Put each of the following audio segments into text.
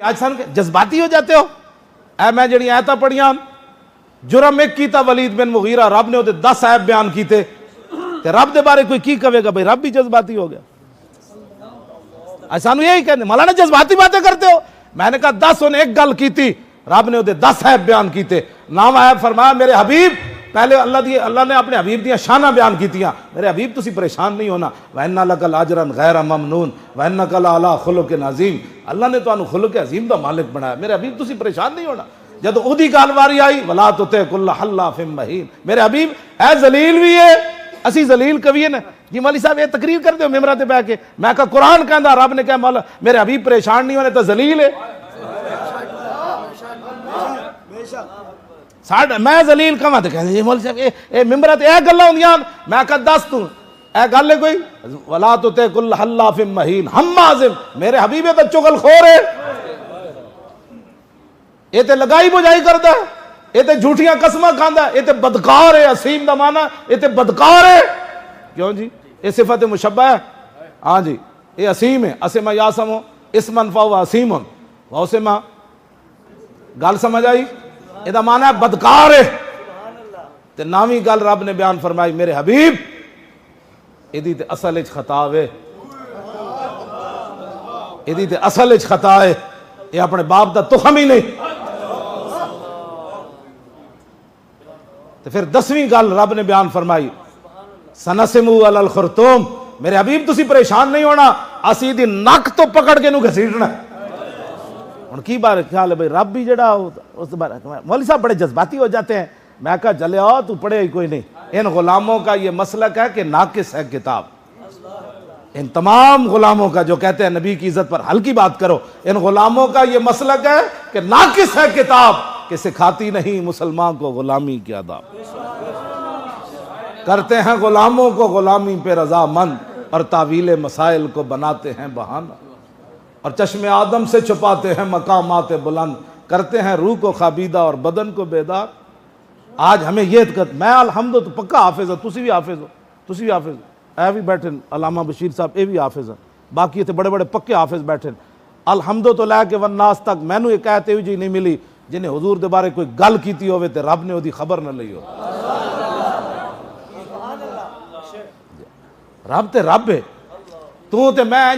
آج سن جذباتی ہو جاتے ہو. اے میں جڑی آیتاں پڑھیاں جرم ایک کیتا ولید بن مغیرہ رب نے 10 عیب بیان کیتے تے رب دے بارے کوئی کی کہے گا بھائی رب بھی جذباتی ہو گیا. آج سانو یہی کہنے مولانا جذباتی باتیں کرتے ہو. میں نے کہا 10 انہیں ایک گل کیتی رب نے 10 عیب بیان کیتے. نام عیب فرمایا میرے حبیب پہلے اللہ نے اپنے حبیب دیا شانہ بیان کیتیاں. میرے حبیب تسی پریشان نہیں ہونا وَإِنَّ لَكَ لَأَجْرًا غَيْرَ مَمْنُونٍ وَإِنَّكَ لَعَلَىٰ خُلُقٍ عَظِيمٍ. اللہ نے تو انہوں خلق عظیم دا مالک بنایا. میرے حبیب تسی پریشان نہیں ہونا. جب اودی گل واری آئی وَلَا تُطِعْ كُلَّ حَلَّافٍ مَّهِينٍ. میرے حبیب اے ذلیل بھی ہے اسی ذلیل کبھی ہے نا. جی مولوی صاحب یہ تقریر کرتے ہو ممبر تے بیٹھ کے. میں کہا قرآن کہندا رب نے کہا مولا میرے حبیب پریشان نہیں ہونے تو ذلیل ہے. میں ذلیل کہاں تے کہندے جی مولوی صاحب اے ممبر تے اے گلاں ہوندیاں. میں کہا دس تو اے گل ہے کوئی ولا تُطِعْ كُلَّ حَلَّافٍ مَّهِينٍ حماز. میرے حبیب ہے تو چغل خور ہے. یہ تے لگائی بجائی کردا ہے. یہ تے جھوٹیاں قسماں کھاندا ہے. یہ تے بدکار ہے. اسیم دا معنی یہ تے بدکار ہے. کیوں جی یہ صفت مشبہ ہے. ہاں جی یہ اسیم ہے. اسما یاسم اسمن فهو اسیم واسما گل سمجھ آئی. یہ دا معنی ہے بدکار ہے. تے نامی گل رب نے بیان فرمائی میرے حبیب ایدی تے اصل اچ خطا ہے. ایدی تے اصل اچ خطا ہے. یہ اپنے باپ دا تخم ہی نہیں. تے پھر 10ویں گل رب نے بیان فرمائی سنسمو علی الخرطوم. میرے حبیب تسی پریشان نہیں ہونا اسی دی نک تو پکڑ کے نو گھسیٹنا. ان کی بار خیال ہے بھئی رب بھی جڑا اس بار مولوی صاحب بڑے جذباتی ہو جاتے ہیں. میں کہا جلے آؤ تو پڑھے ہی کوئی نہیں. ان غلاموں کا یہ مسلک ہے کہ ناقص ہے کتاب. ان تمام غلاموں کا جو کہتے ہیں نبی کی عزت پر ہلکی بات کرو ان غلاموں کا یہ مسلک ہے کہ ناقص ہے کتاب کہ سکھاتی نہیں مسلمان کو غلامی کی آداب. کرتے ہیں غلاموں کو غلامی پہ رضا مند اور تعویل مسائل کو بناتے ہیں بہانہ اور چشم آدم سے چھپاتے ہیں مقامات بلند. کرتے ہیں روح کو خابیدہ اور بدن کو بیدار. آج ہمیں یہ میں الحمد تو پکا حافظ ہوں. تسی بھی حافظ ہو. تسی بھی حافظ ہو. اے بھی بیٹھے علامہ بشیر صاحب اے بھی حافظ ہیں. باقی تے بڑے بڑے پکے حافظ بیٹھے. الحمد تو لے کے والناس تک مینوں یہ کہتے ہوئی جی نہیں ملی جنہیں حضور دے بارے کوئی گل کیتی ہوئے تے رب نے وہ دی خبر نہ لئی ہو. رب تے رب ہے. تو تے میں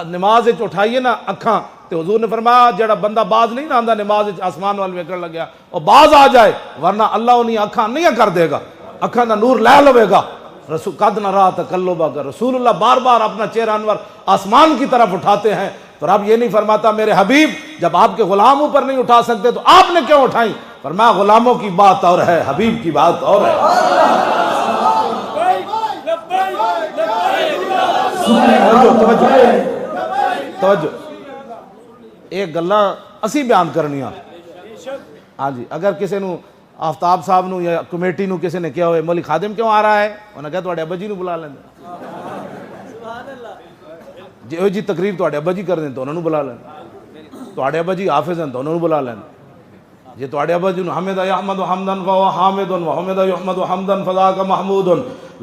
نماز اٹھائیے نا اکھاں تے حضور نے فرمایا جڑا بندہ باز نہیں نہ آندا نماز آسمان وال ویکھن لگیا اور باز آ جائے ورنہ اللہ انہیں اکھاں نہیں کر دے گا. اکھاں دا نور لے لوے گا. رسول قد نرا تقلبا کا رسول اللہ بار بار اپنا چہرہ انور آسمان کی طرف اٹھاتے ہیں. تو رب یہ نہیں فرماتا میرے حبیب جب آپ کے غلام اوپر نہیں اٹھا سکتے تو آپ نے کیوں اٹھائیں. فرمایا غلاموں کی بات اور ہے حبیب کی بات اور ہے. توجہ ایک گلاں اسی بیان کرنیاں. ہاں جی اگر کسی نو آفتاب صاحب نو یا کمیٹی نو کسی نے کیا ہوئے مولی خادم کیوں آ رہا ہے انہوں نے کہا تواڈے ابا جی نو بلا لیں جی تقریر تواڈے ابا جی کر دیں تو انہوں نے بلا لیں. تواڈے ابا جی حافظ ہیں تو انہوں نے بلا لیں. جی تواڈے ابا جی حمد یحمد حمدن فهو حامد وحمد یحمد حمدن فذاک محمود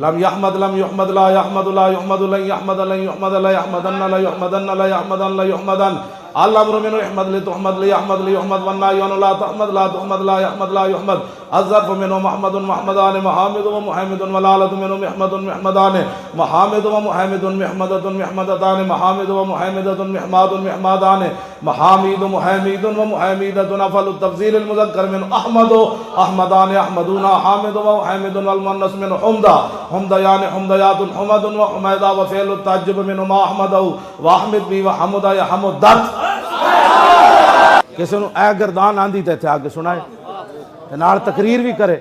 لم يحمد لم يحمد لا يحمد لا يحمد لن يحمد لن يحمد لا يحمدن لا يحمدن لا يحمدن لا يحمدن الامر منه يحمد لتحمد ليحمد ليحمد والنهي عنه لا تحمد لا تحمد لا يحمد لا يحمد الظرف منه محمد محمدان محامد ومحمد والآلة منه محمد محمدان محامد ومحمد محمدة محمدتان محامد ومحمدة محماد محمادان محامد محمد ومحمدة نفل التفضيل المذكر من احمد احمدان احمدون حامد ومحمد والمؤنث من حمدا حمدیان حمدیات حمد وحمیدہ وفعل التعجب منہما احمدہ واحمد بھی وحمدہ یا حمدت. کسی نے اے گردان آندھی تے آگے سنائے نال تقریر بھی کرے.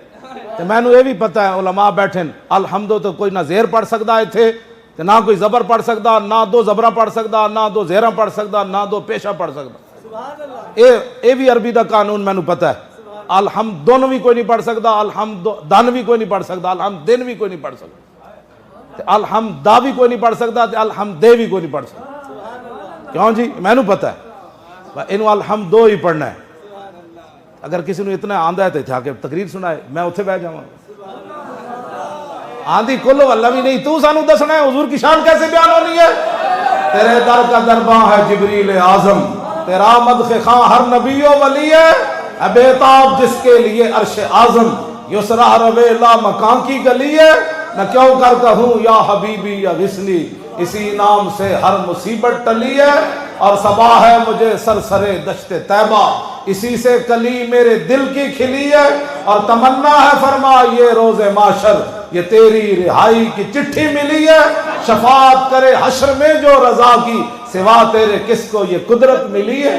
میں نے یہ بھی پتہ ہے علماء بیٹھیں الحمدو تو کوئی نہ زیر پڑھ سکتا ہے تھے نہ کوئی زبر پڑھ سکتا نہ 2 زبرہ پڑھ سکتا نہ 2 زیرہ پڑھ سکتا نہ 2 پیشہ پڑھ سکتا. اے بھی عربی دا قانون میں نے پتہ ہے. الحمد دونوں بھی کوئی نہیں پڑھ سکتا الحمد دن بھی کوئی نہیں پڑھ سکتا الحمد دن بھی کوئی نہیں پڑھ سکتا الحمد دا بھی کوئی نہیں پڑھ سکتا الحمد دے بھی کوئی نہیں پڑھ سکتا. کیوں جی میں نے پتہ ہے انہوں الحمد دو ہی پڑھنا ہے. اگر کسی نے اتنا آندہ ہے تو تھا کہ تقریر سنائے میں اتھے بیٹھ جاؤں. آندھی کلو اللہ بھی نہیں تو سانو دسنا ہے حضور کی شان کیسے بیان ہونی ہے. تیرے در کا درباں ہے جبریل اعظم تیرا مدح خواں ہر نبی و ولی ہے، اے بیتاب جس کے لیے عرش اعظم یسرا روے لا مکان کی گلی ہے، نہ کیوں کر کہوں یا حبیبی یا غسلی، اسی نام سے ہر مصیبت ٹلی ہے، اور صبا ہے مجھے سرسرے دشت طیبہ، اسی سے کلی میرے دل کی کھلی ہے، اور تمنا ہے فرما یہ روز معاشر یہ تیری رہائی کی چٹھی ملی ہے، شفاعت کرے حشر میں جو رضا کی، سوا تیرے کس کو یہ قدرت ملی ہے۔